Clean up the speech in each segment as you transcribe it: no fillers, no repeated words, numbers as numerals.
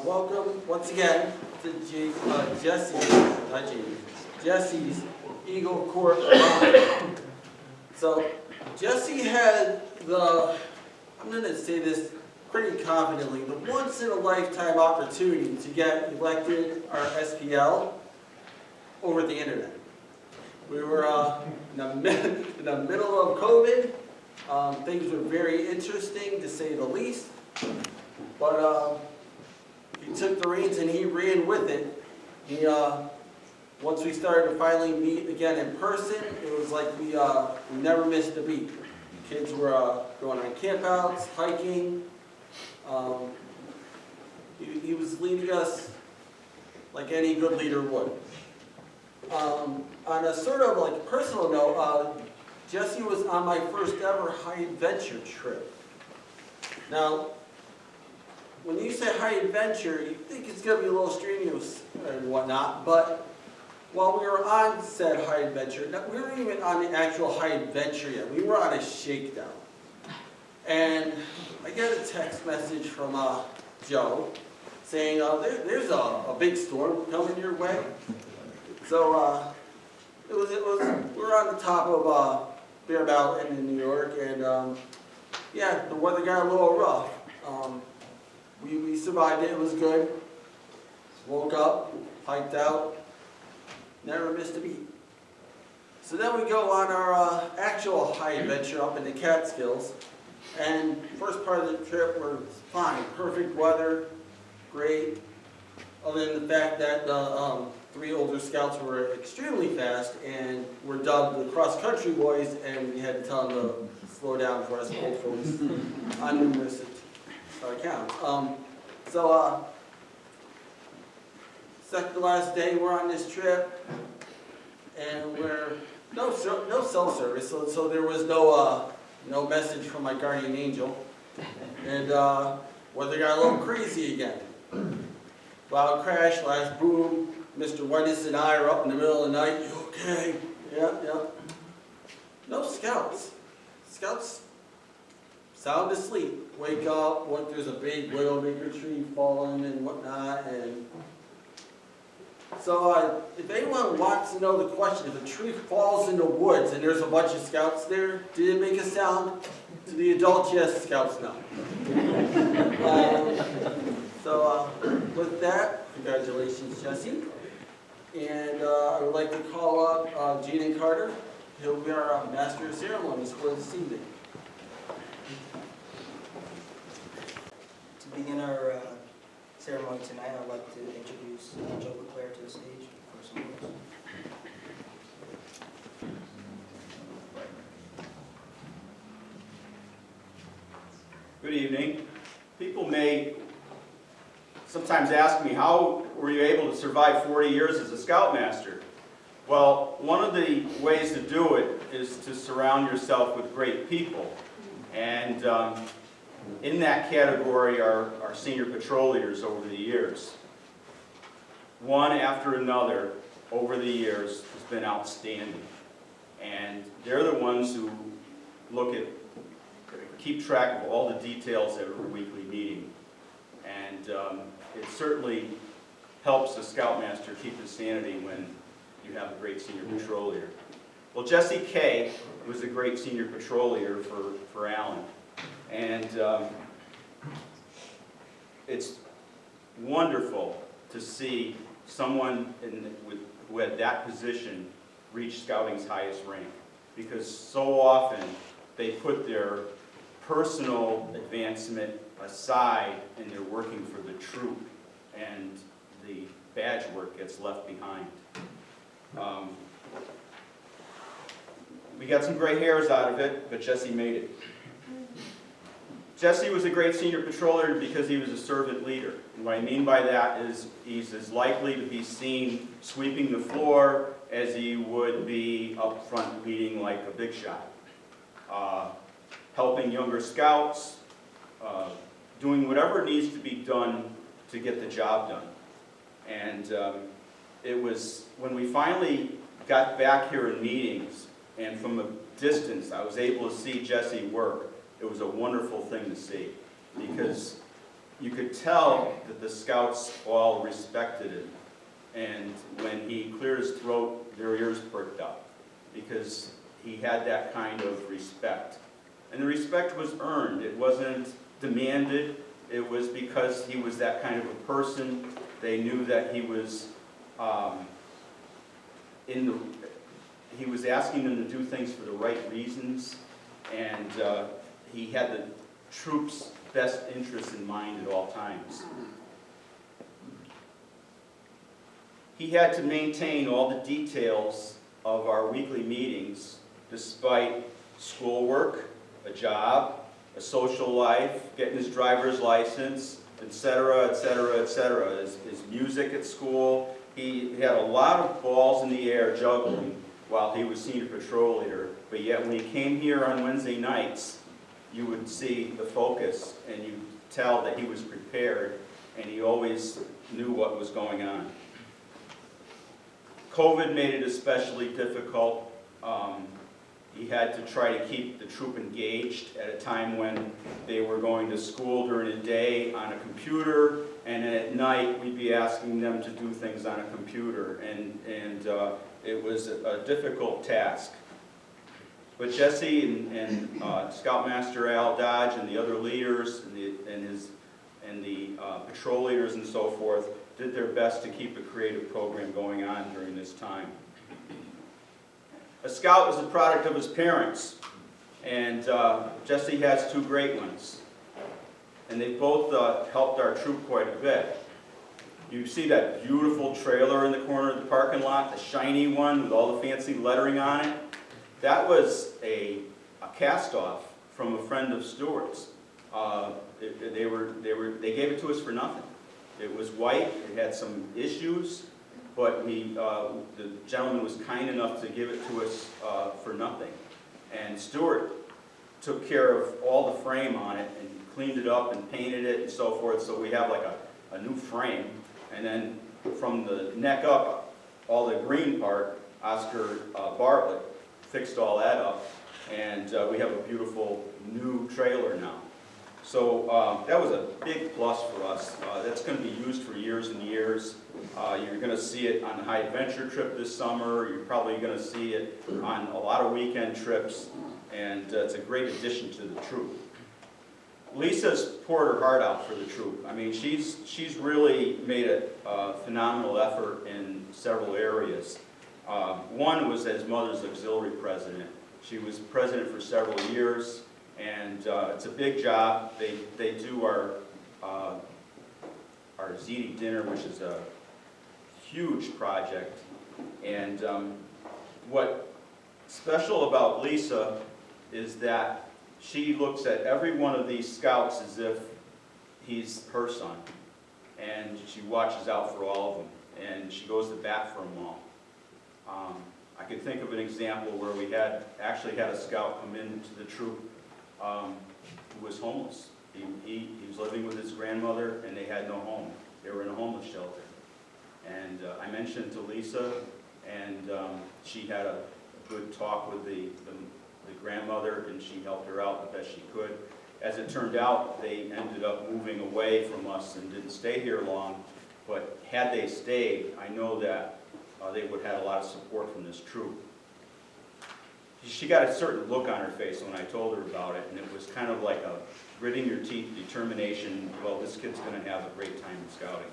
Welcome once again to Jesse's Eagle Court Run. So Jesse had I'm going to say this pretty confidently, the once-in-a-lifetime opportunity to get elected our SPL over the internet. We were in the middle of COVID. Things were very interesting, to say the least. But he took the reins and he ran with it. Once we started to finally meet again in person, it was like we never missed a beat. Kids were going on campouts, hiking. He was leading us like any good leader would. On a sort of like personal note, Jesse was on my first ever high adventure trip. Now, when you say high adventure, you think it's going to be a little strenuous and whatnot, but while we were on said high adventure, we weren't even on the actual high adventure yet. We were on a shakedown. And I get a text message from Joe saying, there's a big storm coming your way. So we were on the top of Bear Mountain in New York, and yeah, the weather got a little rough. We survived it, it was good. Woke up, hiked out, never missed a beat. So then we go on our actual high adventure up in the Catskills, and first part of the trip was fine, perfect weather, great, other than the fact that the three older scouts were extremely fast and were dubbed the cross-country boys, and we had to tell them to slow down for us old folks on numerous accounts. Second to last day we're on this trip, and we're no cell service, so there was no message from my guardian angel, and weather got a little crazy again. Loud crash, last boom. Mr. Whitus and I are up in the middle of the night. You okay? Yeah. No scouts. Scouts sound asleep. Wake up, what, there's a big widowmaker tree falling and whatnot. And so if anyone wants to know the question, if a tree falls in the woods and there's a bunch of scouts there, did it make a sound? To the adults, yes. Scouts, no. With that, congratulations, Jesse. And I would like to call up Gene Carter. He'll be our Master of Ceremonies for this evening. To begin our ceremony tonight, I'd like to introduce Joe Leclerc to the stage for some words. Good evening. People may sometimes ask me, how were you able to survive 40 years as a Scoutmaster? Well, one of the ways to do it is to surround yourself with great people. And in that category are our senior patrol leaders over the years. One after another over the years has been outstanding. And they're the ones who keep track of all the details at our weekly meeting. And it certainly helps the Scoutmaster keep his sanity when you have a great senior patrol leader. Well, Jesse Kaye was a great senior patrol leader for Allen. And it's wonderful to see someone who had that position reach Scouting's highest rank, because so often they put their personal advancement aside and they're working for the troop, and the badge work gets left behind. We got some gray hairs out of it, but Jesse made it. Jesse was a great senior patroller because he was a servant leader. And what I mean by that is he's as likely to be seen sweeping the floor as he would be up front leading like a big shot. Helping younger scouts, doing whatever needs to be done to get the job done. And it was when we finally got back here in meetings, and from a distance I was able to see Jesse work, it was a wonderful thing to see. Because you could tell that the scouts all respected him. And when he cleared his throat, their ears perked up, because he had that kind of respect. And the respect was earned. It wasn't demanded. It was because he was that kind of a person. They knew that he was he was asking them to do things for the right reasons, and he had the troops' best interests in mind at all times. He had to maintain all the details of our weekly meetings, despite schoolwork, a job, a social life, getting his driver's license, etc., etc., etc. His music at school. He had a lot of balls in the air juggling while he was senior patrol leader. But yet when he came here on Wednesday nights, you would see the focus, and you tell that he was prepared, and he always knew what was going on. COVID made it especially difficult. He had to try to keep the troop engaged at a time when they were going to school during the day on a computer, and then at night we'd be asking them to do things on a computer, and it was a difficult task. But Jesse and Scoutmaster Al Dodge and the other leaders and the patrol leaders and so forth did their best to keep a creative program going on during this time. A scout is a product of his parents, and Jesse has two great ones, and they both helped our troop quite a bit. You see that beautiful trailer in the corner of the parking lot, the shiny one with all the fancy lettering on it? That was a cast-off from a friend of Stewart's. They gave it to us for nothing. It was white, it had some issues, but the gentleman was kind enough to give it to us for nothing. And Stewart took care of all the frame on it and cleaned it up and painted it and so forth, so we have like a new frame. And then from the neck up, all the green part, Oscar Bartlett fixed all that up, and we have a beautiful new trailer now. So that was a big plus for us. That's going to be used for years and years. You're going to see it on the high adventure trip this summer. You're probably going to see it on a lot of weekend trips, and it's a great addition to the troop. Lisa's poured her heart out for the troop. I mean, she's really made a phenomenal effort in several areas. One was as Mother's Auxiliary President. She was president for several years, and it's a big job. They do our ziti dinner, which is a huge project. And what's special about Lisa is that she looks at every one of these scouts as if he's her son, and she watches out for all of them, and she goes to bat for them all. I can think of an example where we actually had a scout come into the troop who was homeless. He was living with his grandmother, and they had no home. They were in a homeless shelter. And I mentioned to Lisa, and she had a good talk with the grandmother, and she helped her out the best she could. As it turned out, they ended up moving away from us and didn't stay here long. But had they stayed, I know that they would have had a lot of support from this troop. She got a certain look on her face when I told her about it, and it was kind of like a gritting your teeth determination. Well, this kid's going to have a great time in scouting.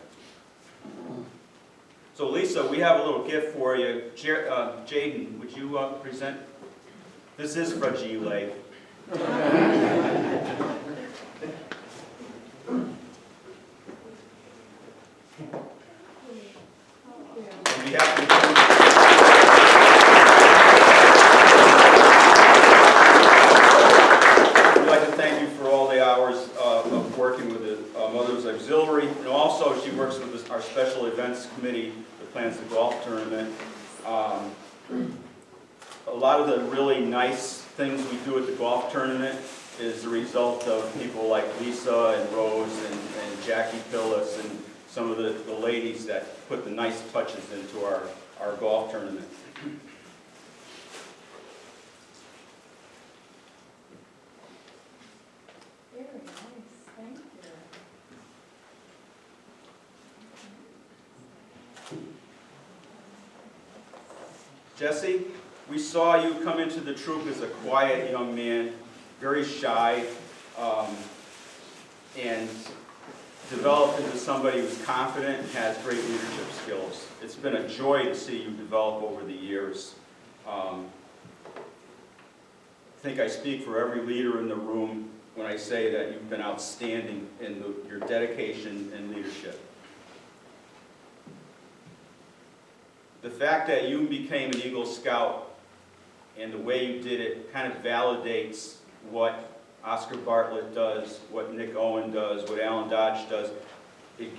So Lisa, we have a little gift for you. Jaden, would you present? This is fragile. We have to We'd like to thank you for all the hours of working with the Mother's Auxiliary, and also she works with our special events committee that plans the golf tournament. A lot of the really nice things we do at the golf tournament is the result of people like Lisa and Rose and Jackie Pillis and some of the ladies that put the nice touches into our golf tournament. Very nice, thank you. Jesse, we saw you come into the troop as a quiet young man, very shy, and developed into somebody who's confident and has great leadership skills. It's been a joy to see you develop over the years. I think I speak for every leader in the room when I say that you've been outstanding in your dedication and leadership. The fact that you became an Eagle Scout and the way you did it kind of validates what Oscar Bartlett does, what Nick Owen does, what Alan Dodge does. It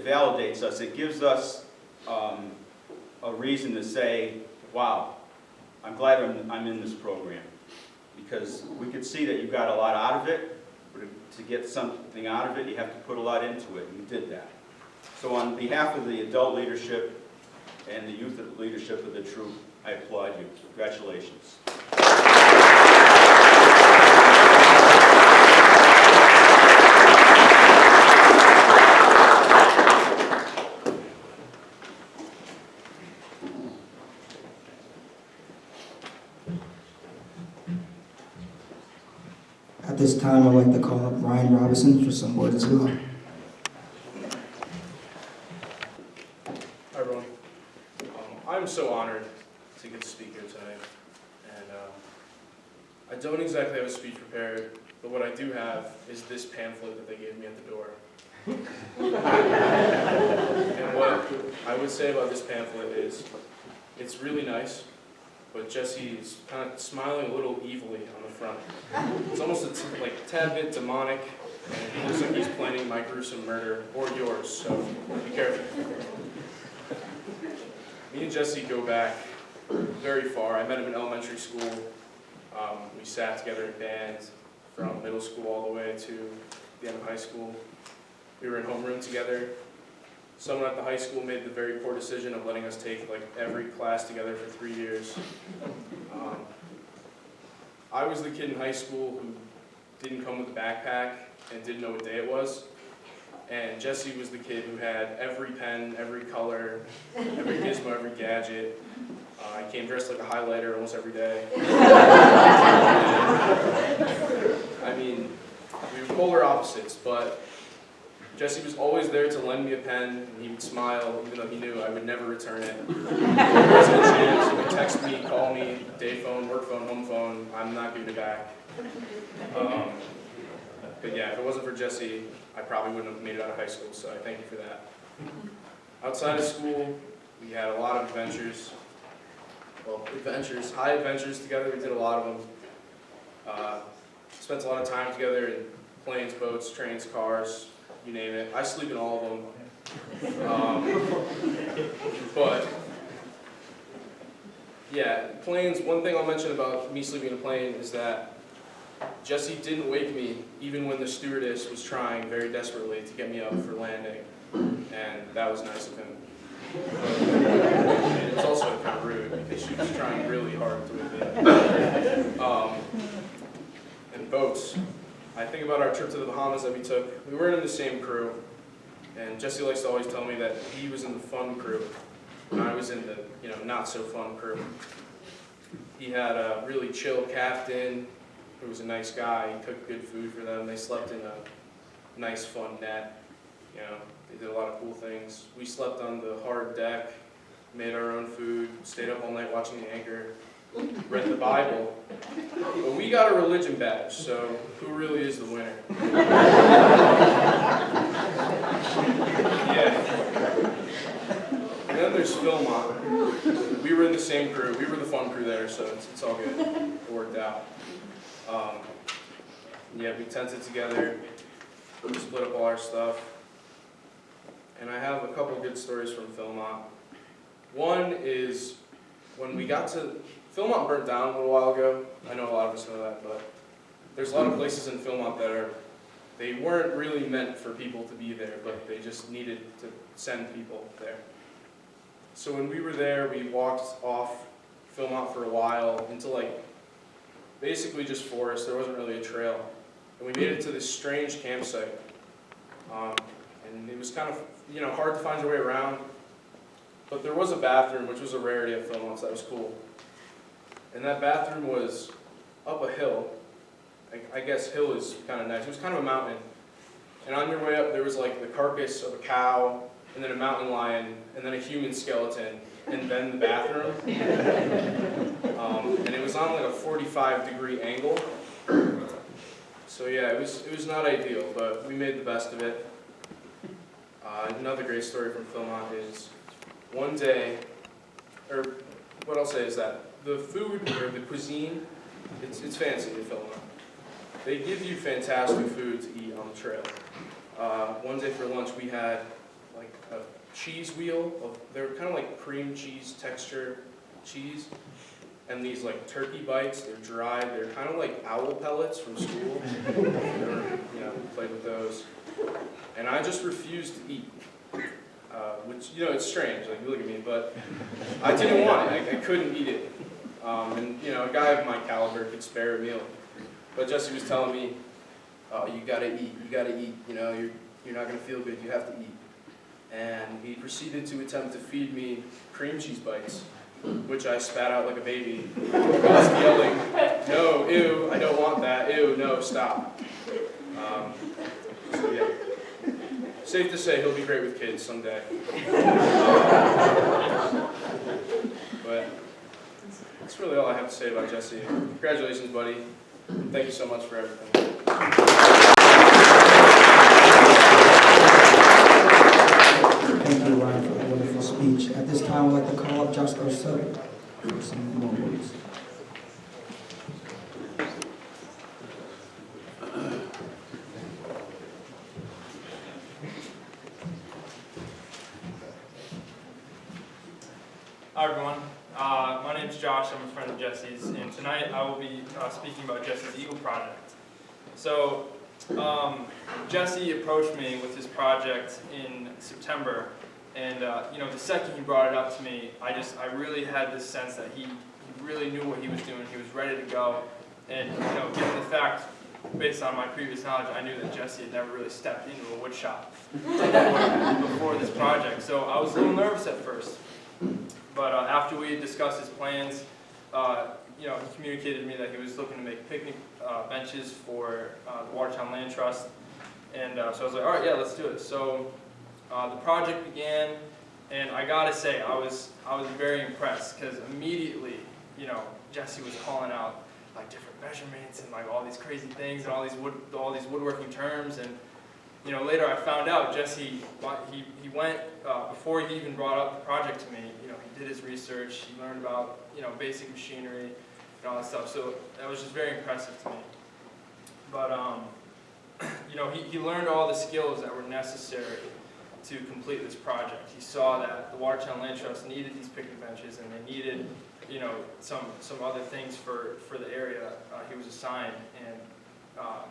validates us. It gives us a reason to say, wow, I'm glad I'm in this program. Because we could see that you got a lot out of it, but to get something out of it, you have to put a lot into it, and you did that. So on behalf of the adult leadership and the youth leadership of the troop, I applaud you. Congratulations. At this time, I'd like to call up Ryan Robinson for some words as well. Hi everyone. I'm so honored to get to speak here tonight. And I don't exactly have a speech prepared, but what I do have is this pamphlet that they gave me at the door. And what I would say about this pamphlet is, it's really nice, but Jesse is kind of smiling a little evilly on the front. It's almost a tad bit demonic, and he looks like he's planning my gruesome murder, or yours, so be careful. Me and Jesse go back very far. I met him in elementary school. We sat together in band from middle school all the way to the end of high school. We were in homeroom together. Someone at the high school made the very poor decision of letting us take every class together for 3 years. I was the kid in high school who didn't come with a backpack and didn't know what day it was. And Jesse was the kid who had every pen, every color, every gizmo, every gadget. I came dressed like a highlighter almost every day. I mean, we were polar opposites, but Jesse was always there to lend me a pen, and he would smile, even though he knew I would never return it. If there wasn't a chance, he would text me, call me, day phone, work phone, home phone, I'm not giving it back. But yeah, if it wasn't for Jesse, I probably wouldn't have made it out of high school, so I thank you for that. Outside of school, we had a lot of adventures. Well, high adventures together, we did a lot of them. Spent a lot of time together in planes, boats, trains, cars, you name it. I sleep in all of them. But, yeah, planes, one thing I'll mention about me sleeping in a plane is that Jesse didn't wake me even when the stewardess was trying very desperately to get me up for landing, and that was nice of him. And it was also kind of rude because she was trying really hard to wake me up. And boats. I think about our trip to the Bahamas that we took. We weren't in the same crew, and Jesse likes to always tell me that he was in the fun crew, and I was in the not so fun crew. He had a really chill captain who was a nice guy. He cooked good food for them. They slept in a nice, fun net. They did a lot of cool things. We slept on the hard deck, made our own food, stayed up all night watching the anchor, read the Bible. But we got a religion badge, so who really is the winner? Yeah. And then there's Philmont. We were in the same crew. We were the fun crew there, so it's all good. It worked out. Yeah, we tented together, split up all our stuff. And I have a couple good stories from Philmont. One is when we got to Philmont burnt down a little while ago. I know a lot of us know that, but there's a lot of places in Philmont that they weren't really meant for people to be there, but they just needed to send people there. So when we were there, we walked off Philmont for a while into basically just forest. There wasn't really a trail. And we made it to this strange campsite. And it was kind of, hard to find your way around. But there was a bathroom, which was a rarity at Philmont, so that was cool. And that bathroom was up a hill. I guess hill is kind of nice. It was kind of a mountain. And on your way up, there was like the carcass of a cow, and then a mountain lion, and then a human skeleton, and then the bathroom. And it was on like a 45-degree angle. So yeah, it was not ideal, but we made the best of it. Another great story from Philmont is one day, or what I'll say is that the food or the cuisine, it's fancy in Philmont. They give you fantastic food to eat on the trail. One day for lunch we had like a cheese wheel. They're kind of like cream cheese texture cheese. And these like turkey bites, they're dried. They're kind of like owl pellets from school. Played with those. And I just refused to eat. Which, it's strange, like you look at me, but I didn't want it. I couldn't eat it. A guy of my caliber could spare a meal. But Jesse was telling me, oh, you gotta eat, you're not gonna feel good, you have to eat. And he proceeded to attempt to feed me cream cheese bites, which I spat out like a baby. I was yelling, no, ew, I don't want that, ew, no, stop. So yeah, safe to say he'll be great with kids someday. But that's really all I have to say about Jesse. Congratulations, buddy. Thank you so much for everything. Thank you, Ryan, for the wonderful speech. At this time, I'd like to call up Josh Garcetti for some more words. Hi everyone, my name is Josh, I'm a friend of Jesse's, and tonight I will be speaking about Jesse's Eagle project. So, Jesse approached me with his project in September, and the second he brought it up to me, I really had this sense that he really knew what he was doing, he was ready to go, and given the fact, based on my previous knowledge, I knew that Jesse had never really stepped into a wood shop before this project, so I was a little nervous at first. But after we discussed his plans, he communicated to me that he was looking to make picnic benches for the Watertown Land Trust. And so I was like, all right, yeah, let's do it. So the project began, and I gotta say, I was very impressed, because immediately, Jesse was calling out like different measurements and like all these crazy things and all these woodworking terms. And later I found out Jesse, he went, before he even brought up the project to me, he did his research, he learned about, basic machinery and all that stuff. So that was just very impressive to me. But, he learned all the skills that were necessary to complete this project. He saw that the Watertown Land Trust needed these picnic benches, and they needed, some other things for the area he was assigned. And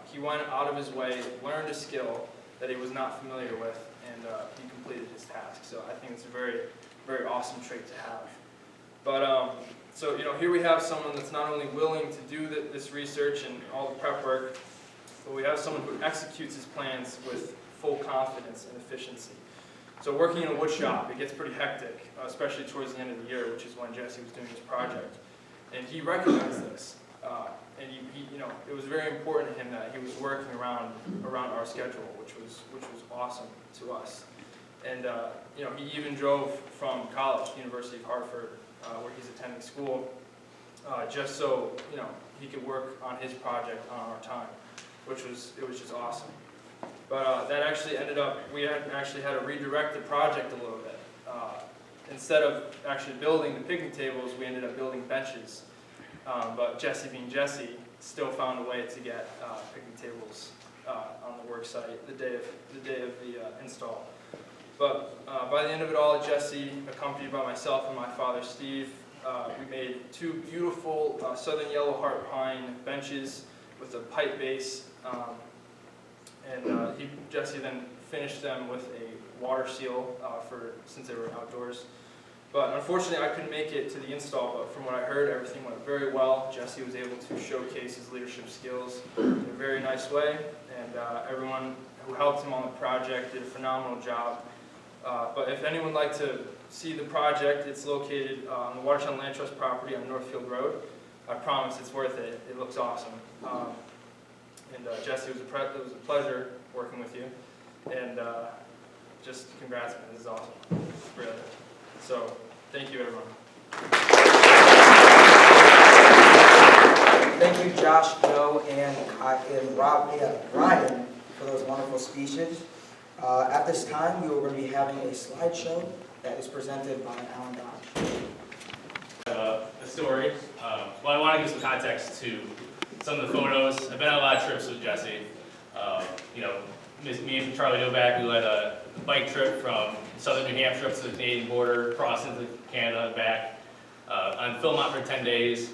he went out of his way, learned a skill that he was not familiar with, and he completed his task. So I think it's a very, very awesome trait to have. But so here we have someone that's not only willing to do this research and all the prep work, but we have someone who executes his plans with full confidence and efficiency. So working in a wood shop, it gets pretty hectic, especially towards the end of the year, which is when Jesse was doing his project. And he recognized this. And it was very important to him that he was working around our schedule, which was awesome to us. And he even drove from college, University of Hartford, where he's attending school, just so he could work on his project on our time, it was just awesome. But that actually ended up, we had to redirect the project a little bit. Instead of actually building the picnic tables, we ended up building benches. But Jesse, being Jesse, still found a way to get picnic tables on the work site the day of the install. But by the end of it all, Jesse, accompanied by myself and my father Steve, we made two beautiful Southern Yellow Heart Pine benches with a pipe base. Jesse then finished them with a water seal since they were outdoors. But unfortunately, I couldn't make it to the install, but from what I heard, everything went very well. Jesse was able to showcase his leadership skills in a very nice way, and everyone who helped him on the project did a phenomenal job. But if anyone would like to see the project, it's located on the Watertown Land Trust property on Northfield Road. I promise it's worth it. It looks awesome. And Jesse, it was a pleasure working with you. And just congrats, man. This is awesome. Really. So thank you, everyone. Thank you, Josh, Joe, and Ryan for those wonderful speeches. At this time, we are going to be having a slideshow that is presented by Alan Dodge. A story. Well, I want to give some context to some of the photos. I've been on a lot of trips with Jesse. You know, me and Charlie Novak, we led a bike trip from southern New Hampshire up to the Canadian border, cross into Canada and back. On Philmont for 10 days,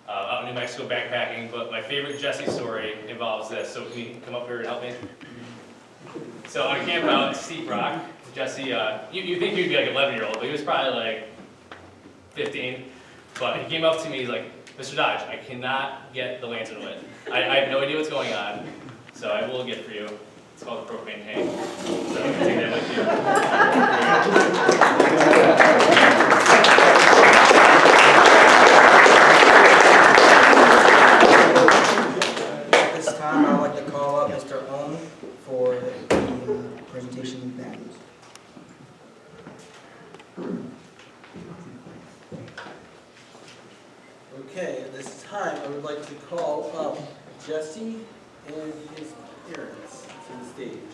out in New Mexico backpacking. But my favorite Jesse story involves this. So can you come up here and help me? So on a camp out in Steep Rock, Jesse, you think he'd be like an 11-year-old, but he was probably like 15. But he came up to me, he's like, Mr. Dodge, I cannot get the lantern lit. I have no idea what's going on, so I will get for you. It's called a propane tank. So you can take that with you. At this time, I would like to call up Mr. Ohm for the presentation values. Okay, at this time, I would like to call up Jesse and his parents to the stage.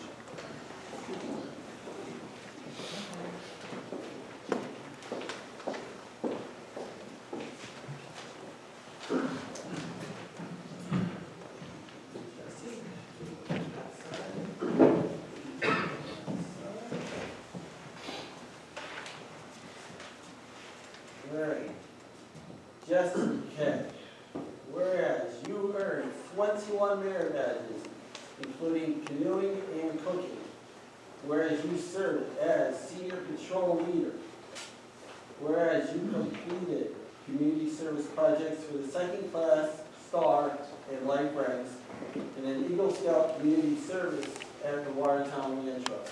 All right. Jesse Kaye, whereas you earned 21 merit badges, including canoeing and cooking, whereas you served as senior patrol leader, whereas you completed community service projects for the second class, star, and life ranks, and an Eagle Scout community service at the Watertown Land Trust.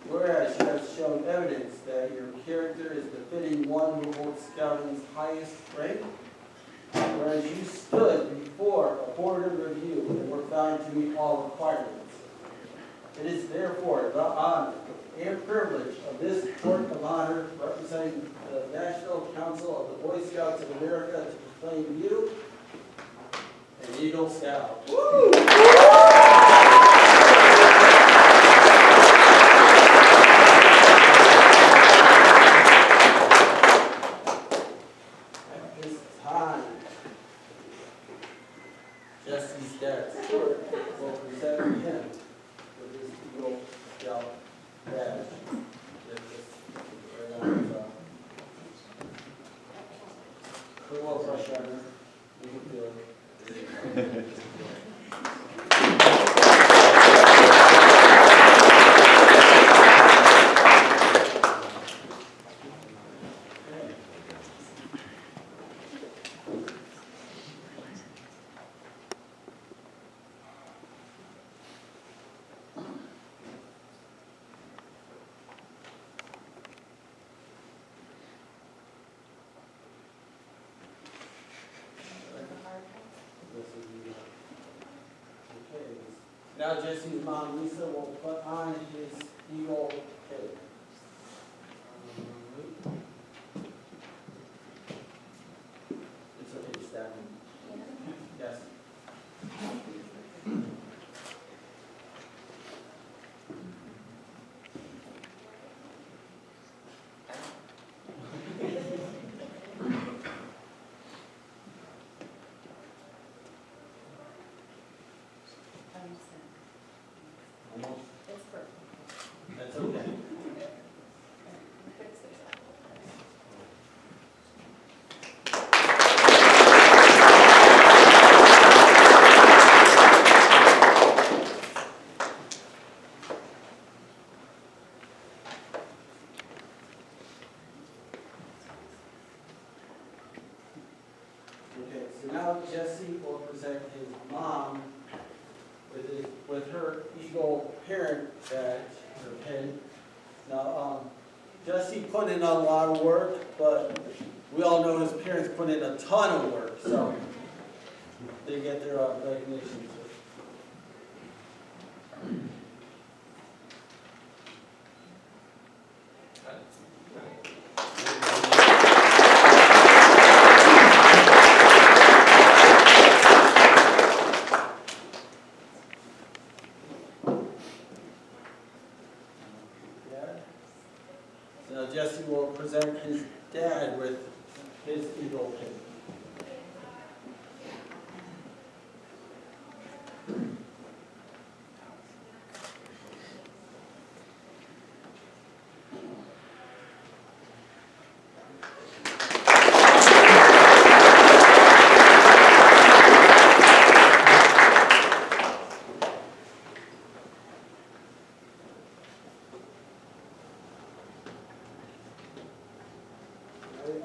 Whereas you have shown evidence that your character is befitting one who holds scouting's highest rank. Whereas you stood before a board of review and were found to meet all requirements. It is therefore the honor and privilege of this Court of Honor representing the National Council of the Boy Scouts of America to proclaim you an Eagle Scout. Woo! Jesse's dad, Stuart, will present him with his Eagle Scout badge. Put a little pressure on her. You can feel it. Okay. Now Jesse's mom, Lisa, will put on his Eagle cape. It's okay, Stephen. Yes. Almost. It's perfect. That's okay. Fix this up. Okay, so now Jesse will present his mom with her Eagle parent badge, her pin, Now, Jesse put in a lot of work, but we all know his parents put in a ton of work, so they get their recognition. Now Jesse will present his dad with his eagle pin.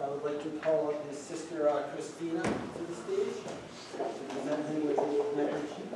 I would like to call up his sister Christina to the stage to present him with his neckerchief.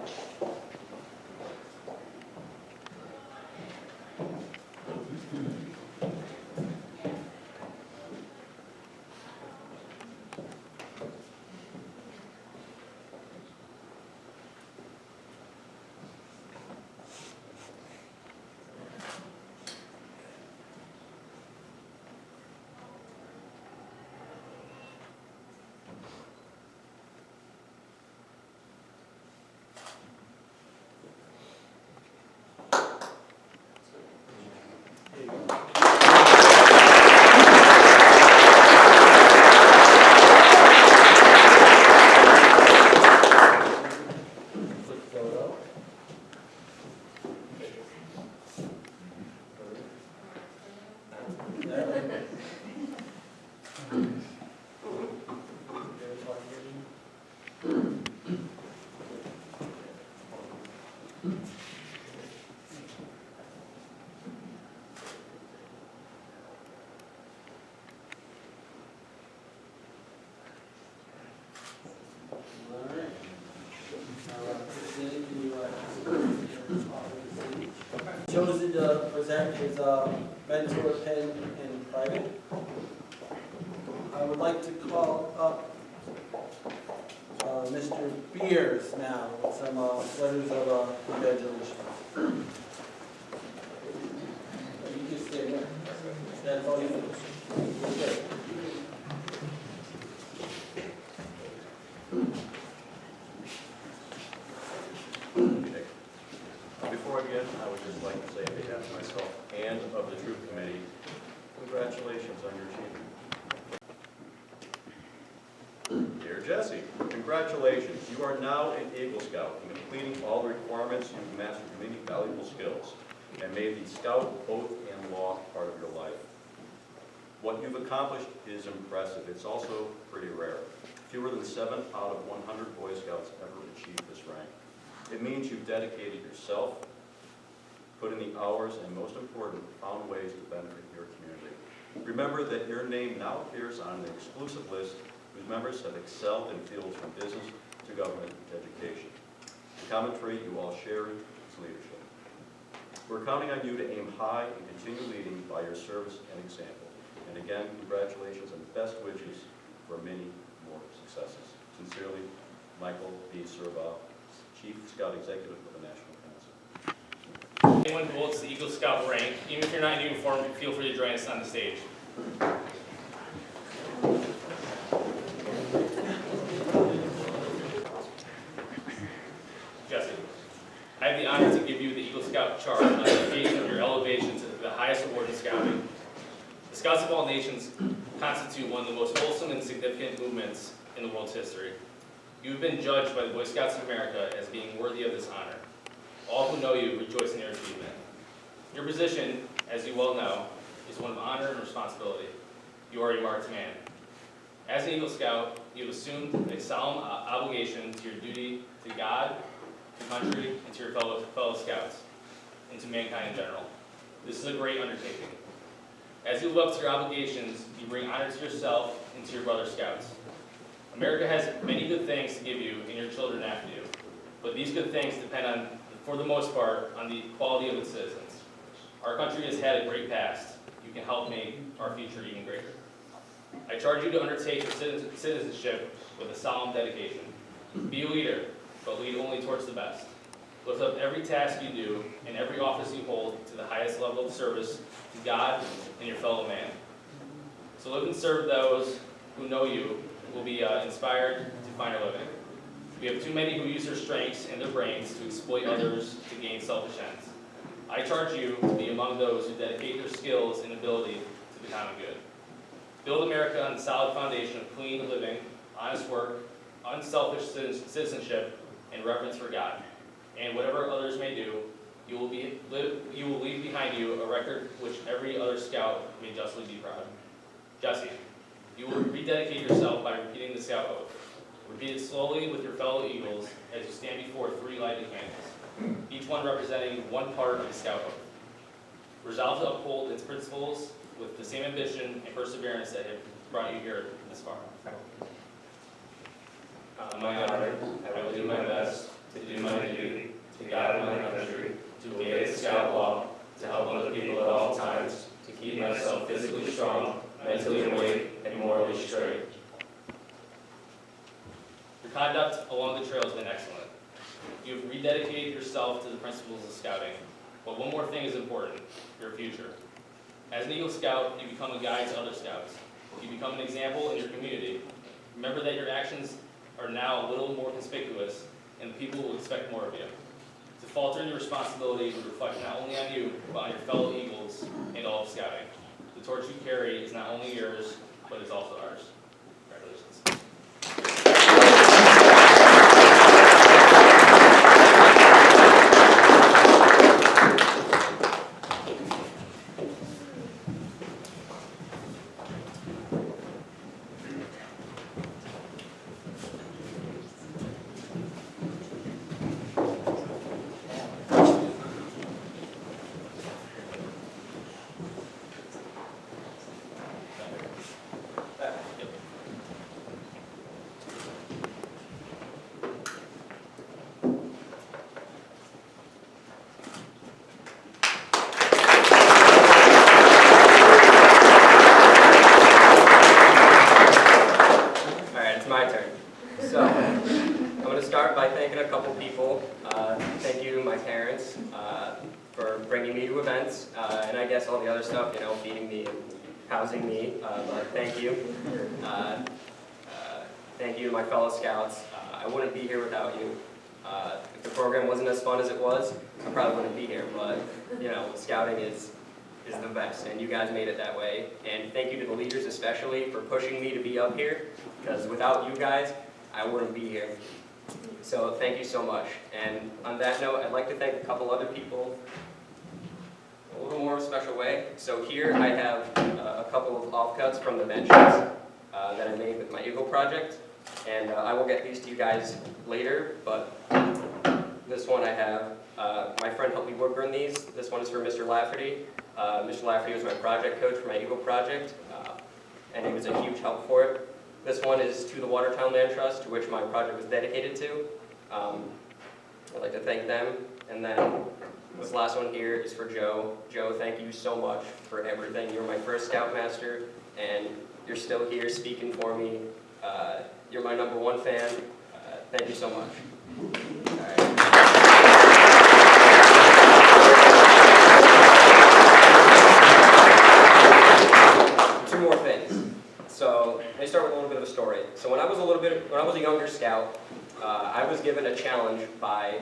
Chosen to present his mentor pin in private. I would like to call up Mr. Beers now with some letters of congratulations. You just stay there. That's all you do. Okay. Before I begin, I would just like to say on behalf of myself and of the Troop Committee, congratulations on your achievement. Dear Jesse, congratulations. You are now an Eagle Scout and completing all the requirements. You've mastered many valuable skills and made the Scout oath and law part of your life. What you've accomplished is impressive. It's also pretty rare. Fewer than 7 out of 100 Boy Scouts ever achieve this rank. It means you've dedicated yourself, put in the hours, and most important, found ways to benefit your community. Remember that your name now appears on an exclusive list whose members have excelled in fields from business to government education. The common trait you all share is leadership. We're counting on you to aim high and continue leading by your service and example. And again, congratulations and best wishes for many more successes. Sincerely, Michael B. Serval, Chief Scout Executive of the National Council. Anyone who holds the Eagle Scout rank, even if you're not in uniform, feel free to join us on the stage. Jesse, I have the honor to give you the Eagle Scout charge on the occasion of your elevation to the highest award in Scouting. The Scouts of all nations constitute one of the most wholesome and significant movements in the world's history. You have been judged by the Boy Scouts of America as being worthy of this honor. All who know you rejoice in your achievement. Your position, as you well know, is one of honor and responsibility. You are a marked man. As an Eagle Scout, you have assumed a solemn obligation to your duty to God, to country, and to your fellow Scouts, and to mankind in general. This is a great undertaking. As you live up to your obligations, you bring honor to yourself and to your brother Scouts. America has many good things to give you and your children after you, but these good things depend on, for the most part, on the quality of its citizens. Our country has had a great past. You can help make our future even greater. I charge you to undertake your citizenship with a solemn dedication. Be a leader, but lead only towards the best. Lift up every task you do and every office you hold to the highest level of service to God and your fellow man. So live and serve those who know you will be inspired to find a living. We have too many who use their strengths and their brains to exploit others to gain selfish ends. I charge you to be among those who dedicate their skills and ability to the common good. Build America on the solid foundation of clean living, honest work, unselfish citizenship, and reverence for God. And whatever others may do, you will leave behind you a record which every other scout may justly be proud of. Jesse, you will rededicate yourself by repeating the scout oath. Repeat it slowly with your fellow Eagles as you stand before 3 lighted candles, each one representing one part of the scout oath. Resolve to uphold its principles with the same ambition and perseverance that have brought you here this far. On my honor, I will do my best to do my duty, to guide my country, to obey the scout law, to help other people at all times, to keep myself physically strong, mentally awake, and morally straight. Your conduct along the trail has been excellent. You have rededicated yourself to the principles of scouting, but one more thing is important, your future. As an Eagle Scout, you become a guide to other scouts. You become an example in your community. Remember that your actions are now a little more conspicuous, and people will expect more of you. To falter in your responsibility would reflect not only on you, but on your fellow Eagles and all of scouting. The torch you carry is not only yours, but it's also ours. Congratulations. For bringing me to events, and I guess all the other stuff, you know, feeding me and housing me, but thank you. Thank you to my fellow scouts. I wouldn't be here without you. If the program wasn't as fun as it was, I probably wouldn't be here, but, you know, scouting is the best, and you guys made it that way. And thank you to the leaders especially for pushing me to be up here, because without you guys, I wouldn't be here. So thank you so much. And on that note, I'd like to thank a couple other people a little more special way. So here I have a couple of offcuts from the benches that I made with my Eagle project. And I will get these to you guys later, but this one I have. My friend helped me woodburn these. This one is for Mr. Lafferty. Mr. Lafferty was my project coach for my Eagle project, and he was a huge help for it. This one is to the Watertown Land Trust, to which my project was dedicated to. I'd like to thank them. And then this last one here is for Joe. Joe, thank you so much for everything. You're my first Scoutmaster, and you're still here speaking for me. You're my #1 fan. Thank you so much. All right. Two more things. So let me start with a little bit of a story. So when I was a younger scout, I was given a challenge by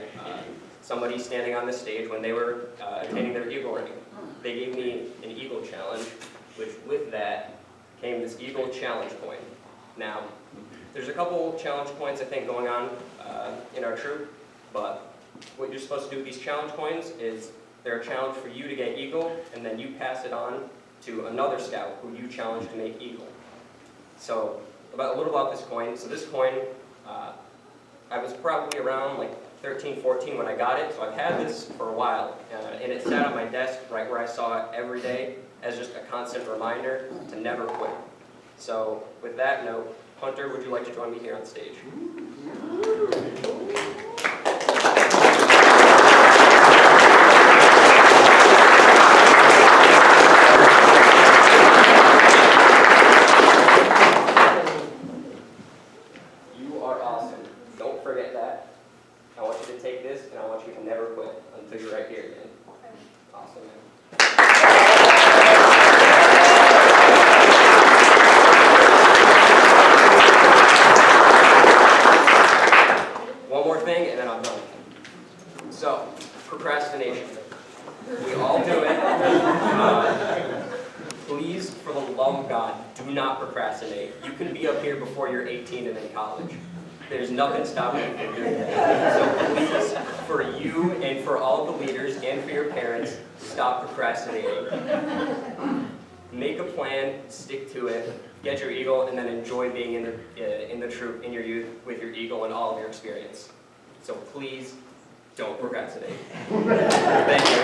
somebody standing on the stage when they were attaining their Eagle ring. They gave me an Eagle challenge, which with that came this Eagle challenge coin. Now, there's a couple challenge points I think going on in our troop, but what you're supposed to do with these challenge coins is they're a challenge for you to get Eagle, and then you pass it on to another scout who you challenge to make Eagle. So, a little about this coin. So this coin, I was probably around like 13, 14 when I got it, so I've had this for a while, and it sat on my desk right where I saw it every day as just a constant reminder to never quit. So, with that note, Hunter, would you like to join me here on stage? of God, do not procrastinate. You can be up here before you're 18 and in college. There's nothing stopping you from doing that. So please, for you and for all of the leaders and for your parents, stop procrastinating. Make a plan, stick to it, get your eagle, and then enjoy being in the troop, in your youth, with your eagle and all of your experience. So please, don't procrastinate. Thank you.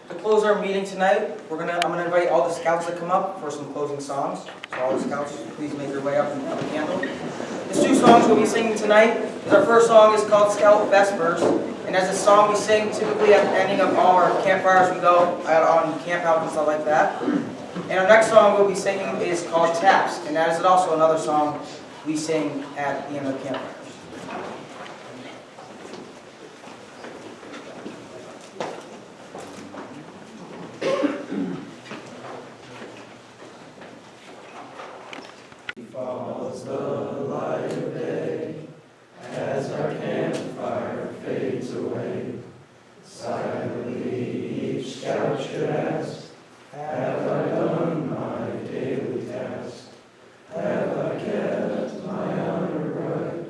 To close our meeting tonight, I'm gonna invite all the scouts to come up for some closing songs. So all the scouts, please make your way up and have a candle. The two songs we'll be singing tonight is our first song is called Scout Vespers, and that's a song we sing typically at the ending of all our campfires we go out on camp out and stuff like that. And our next song we'll be singing is called Taps, and that is also another song we sing at the end of the campfires. Falls the light of day as our campfire fades away. Silently each scout should ask, have I done my daily task? Have I kept my honor bright?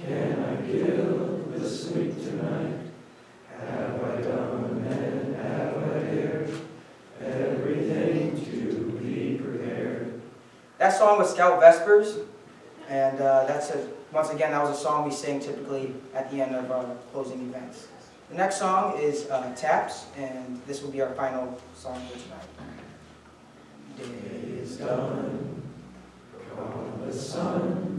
Can I give the sweet tonight? Have I done and have I dared everything to be prepared? That song was Scout Vespers, and once again, that was a song we sing typically at the end of our closing events. The next song is Taps, and this will be our final song for tonight. Day is done, come the sun.